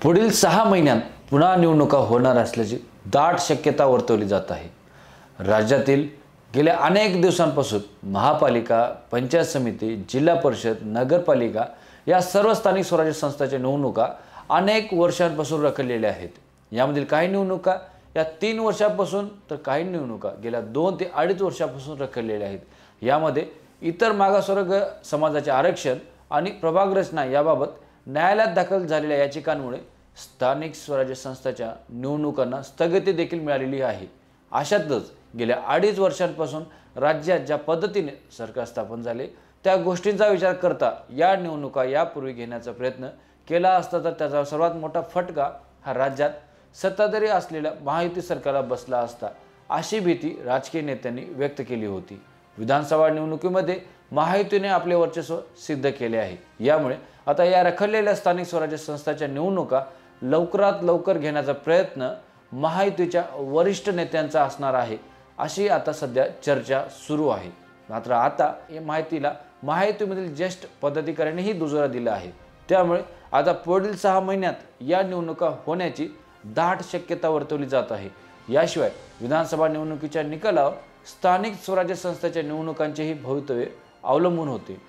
पुढील 6 महिन्यात पुन्हा निवडणुका होणार असल्याची दाट शक्यता वर्तवली जात आहे। राज्यातील गेल्या अनेक दिवसांपासून महापालिका, पंचायत समिती, जिल्हा परिषद, नगरपालिका या सर्व स्थानिक स्वराज्य संस्थांच्या निवडणुका अनेक वर्षांपासून रखडलेल्या आहेत। यामधील काही निवडणुका या 3 वर्षांपासून तर काही निवडणुका गेल्या 2 ते 2.5 वर्षांपासून रखडलेल्या आहेत। यामध्ये इतर मागासवर्ग समाजाचे आरक्षण आणि प्रभाग रचना याबाबत न्यायालयात दाखल झालेल्या याचिकांमुळे स्थानिक स्वराज्य संस्थांच्या निवडणुकांना स्थगिती देखील मिळालेली आहे। अशातच गेल्या 2.5 वर्षांपासून राज्यात ज्या पद्धतीने सरकार स्थापन झाले त्या गोष्टींचा विचार करता या निवडणुका यापूर्वी घेण्याचा प्रयत्न केला असता तर त्याचा सर्वात मोठा फटका हा राज्यात सत्ताधारी असलेल्या महायुती सरकारला बसला असता, अशी भीती राजकीय नेत्यांनी व्यक्त केली होती। विधानसभा निवडणुकीमध्ये महायुतीने आपले वर्चस्व सिद्ध केले आहे। यामुळे आता या रखडलेल्या स्थानिक स्वराज्य संस्थांच्या निवडणुका लवकरात लवकर घेण्याचा प्रयत्न महायुतीच्या वरिष्ठ नेत्यांचा असणार आहे, अशी आता सध्या चर्चा सुरू आहे। मात्र आता या माहितीला महायुतीमधील ज्येष्ठ पदाधिकाऱ्यांनीही दुजोरा दिला आहे। त्यामुळे आता पुढील 6 महिन्यात या निवडणुका होण्याची दाट शक्यता वर्तवली जात आहे। याशिवाय विधानसभा निवडणुकीच्या निकालावर स्थानिक स्वराज्य संस्थांच्या निवडणुकांचेही भवितव्य अवलंबून होते।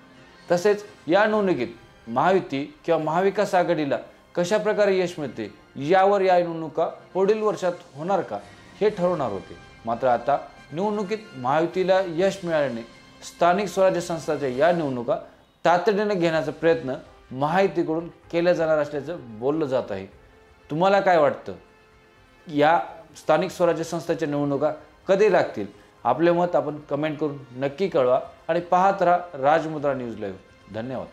तसेच या निवडणुकीत महायुती किंवा महाविकास आघाडीला कशा प्रकारे यश मिळते यावर या निवडणुका पुढील वर्षात होणार का हे ठरवणार होते। मात्र आता निवडणुकीत महायुतीला यश मिळाल्याने स्थानिक स्वराज्य संस्थांच्या या निवडणुका तातडीने घेण्याचा प्रयत्न महायुतीकडून केला जाणार असल्याचं बोललं जात आहे। तुम्हाला काय वाटतं? या स्थानिक स्वराज्य संस्थांच्या निवडणुका कधी लागतील? आपले मत आपण कमेंट करून नक्की कळवा आणि पाहत राहा राजमुद्रा न्यूज लाईव्ह। धन्यवाद।